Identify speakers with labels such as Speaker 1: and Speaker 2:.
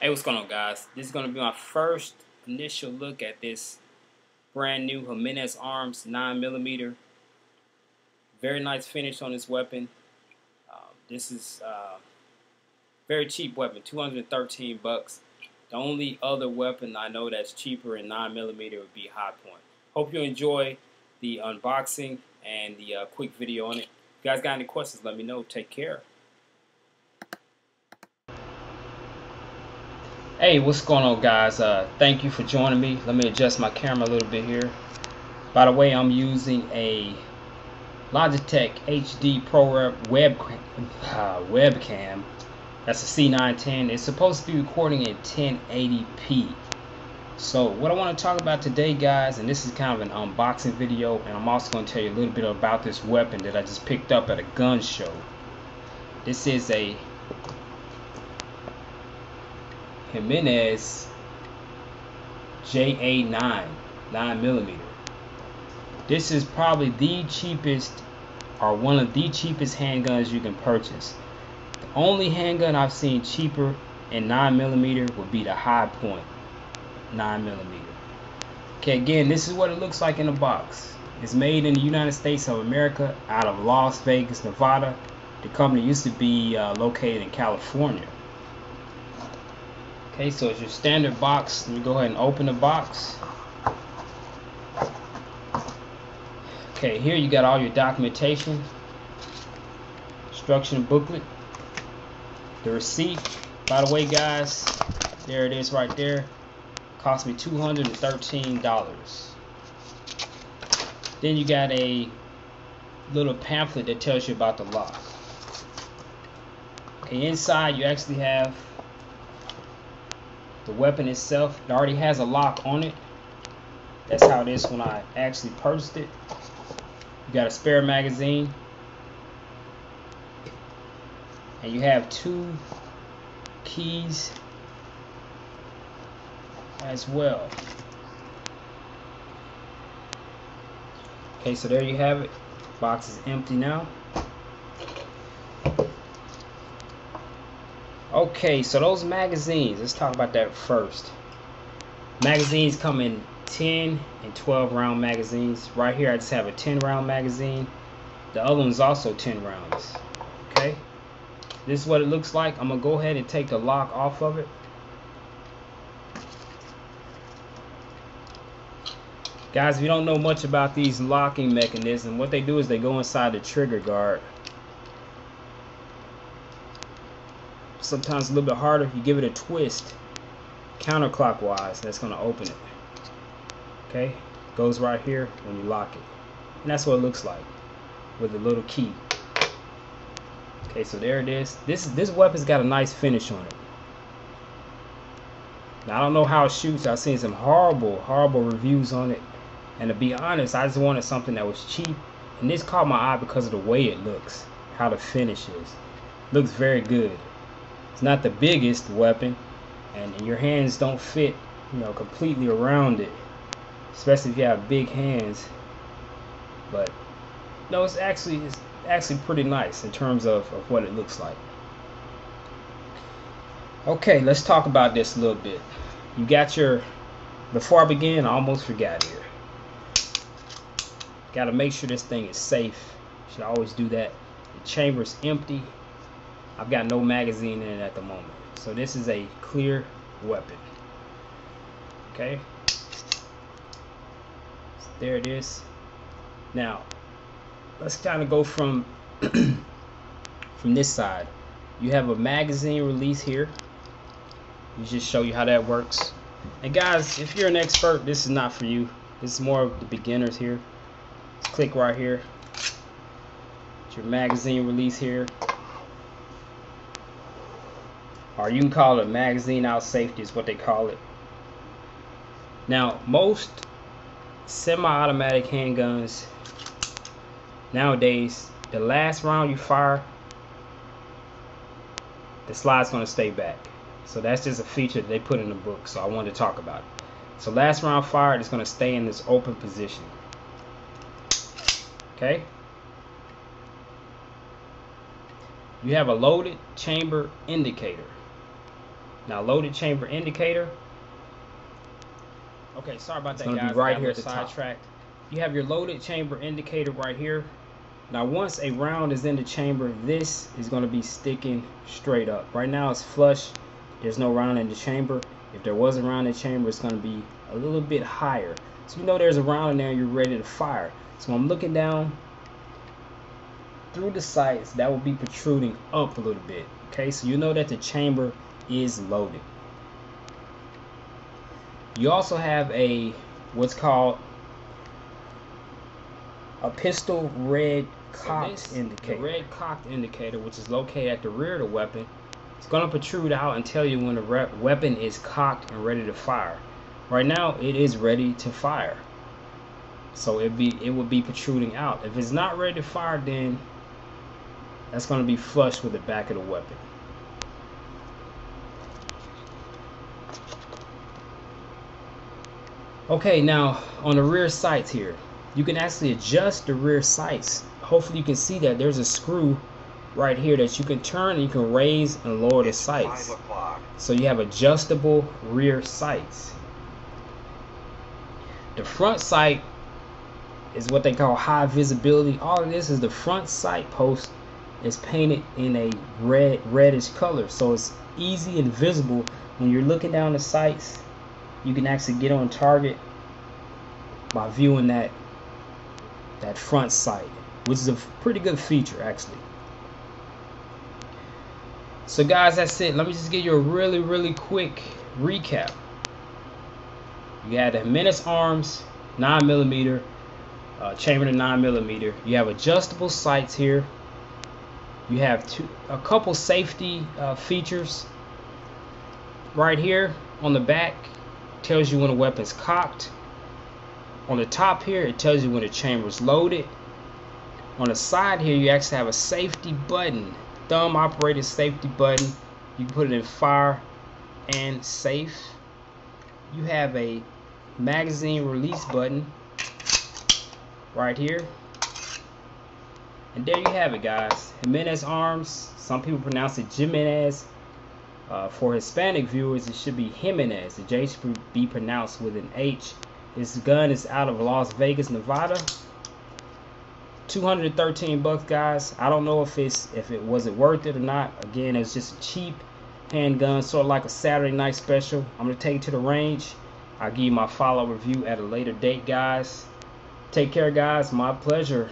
Speaker 1: Hey, what's going on, guys? This is going to be my first initial look at this brand new Jimenez Arms 9mm. Very nice finish on this weapon. This is very cheap weapon, 213 bucks. The only other weapon I know that's cheaper in 9mm would be High Point. Hope you enjoy the unboxing and the quick video on it. If you guys got any questions, let me know. Take care. Hey, what's going on, guys? Thank you for joining me. Let me adjust my camera a little bit here. By the way, I'm using a Logitech HD ProRep webcam. That's a C910. It's supposed to be recording in 1080p. So what I want to talk about today, guys, and this is kind of an unboxing video, and I'm also going to tell you a little bit about this weapon that I just picked up at a gun show. This is a Jimenez JA9 9mm. This is probably the cheapest, or one of the cheapest handguns you can purchase. The only handgun I've seen cheaper in 9mm would be the High Point 9mm. Okay, again, this is what it looks like in the box. It's made in the United States of America, out of Las Vegas, Nevada. The company used to be located in California. Okay, so it's your standard box. Let me go ahead and open the box. Okay, here you got all your documentation, instruction booklet, the receipt. By the way, guys, there it is right there. Cost me $213. Then you got a little pamphlet that tells you about the lock. Okay, inside you actually have the weapon itself. It already has a lock on it. That's how it is when I actually purchased it. You got a spare magazine, and you have two keys as well. Okay, so there you have it. Box is empty now. Okay, so those magazines, let's talk about that first. Magazines come in 10 and 12 round magazines. Right here I just have a 10 round magazine. The other one's also 10 rounds. Okay, this is what it looks like. I'm gonna go ahead and take the lock off of it. Guys, if you don't know much about these locking mechanisms, what they do is they go inside the trigger guard. Sometimes a little bit harder. You give it a twist counterclockwise, that's going to open it. Okay, goes right here when you lock it, and that's what it looks like with a little key. Okay, so there it is. This weapon's got a nice finish on it. Now I don't know how it shoots. I've seen some horrible reviews on it, and to be honest, I just wanted something that was cheap, and this caught my eye because of the way it looks, how the finish is. Looks very good. It's not the biggest weapon, and your hands don't fit, completely around it, especially if you have big hands. But no, it's actually pretty nice in terms of what it looks like. Okay, let's talk about this a little bit. You got your, before I begin, I almost forgot here. Got to make sure this thing is safe. Should always do that. The chamber's empty. I've got no magazine in it at the moment. So this is a clear weapon. Okay. So there it is. Now, let's kind of go from this side. You have a magazine release here. You just show you how that works. And guys, if you're an expert, this is not for you. This is more of the beginners here. Just click right here. It's your magazine release here. Or you can call it magazine out safety is what they call it. Now, most semi-automatic handguns nowadays, the last round you fire, the slide's going to stay back. So that's just a feature that they put in the book, so I wanted to talk about it. So last round fired is going to stay in this open position. Okay? You have a loaded chamber indicator. Now loaded chamber indicator. Okay, sorry about that, guys. It's going to be right here at the top. You have your loaded chamber indicator right here. Now once a round is in the chamber, this is going to be sticking straight up. Right now it's flush. There's no round in the chamber. If there was a round in the chamber, it's going to be a little bit higher. So you know there's a round in there, you're ready to fire. So I'm looking down through the sights, that will be protruding up a little bit. Okay, so you know that the chamber is loaded. You also have a what's called a pistol red cocked indicator. The red cocked indicator, which is located at the rear of the weapon, it's going to protrude out and tell you when the weapon is cocked and ready to fire. Right now, it is ready to fire, so it would be protruding out. If it's not ready to fire, then that's going to be flush with the back of the weapon. Okay, now on the rear sights here, you can actually adjust the rear sights. Hopefully you can see that there's a screw right here that you can turn and you can raise and lower the sights. So you have adjustable rear sights. The front sight is what they call high visibility. All of this is the front sight post is painted in a reddish color, so it's easy and visible when you're looking down the sights. You can actually get on target by viewing that front sight, which is a pretty good feature actually. So guys, that's it. Let me just give you a really quick recap. You had the Jimenez arms, 9mm, chamber to 9mm. You have adjustable sights here. You have a couple safety features right here on the back. Tells you when a weapon's cocked. On the top here, it tells you when the chamber's loaded. On the side here, you actually have a safety button, thumb operated safety button. You can put it in fire and safe. You have a magazine release button right here. And there you have it, guys. Jimenez arms. Some people pronounce it Jimenez. For Hispanic viewers, it should be Jimenez. The J should be pronounced with an H. This gun is out of Las Vegas, Nevada. $213, guys. I don't know if it was worth it or not. Again, it's just a cheap handgun, sort of like a Saturday night special. I'm gonna take it to the range. I'll give you my follow-up review at a later date, guys. Take care, guys. My pleasure.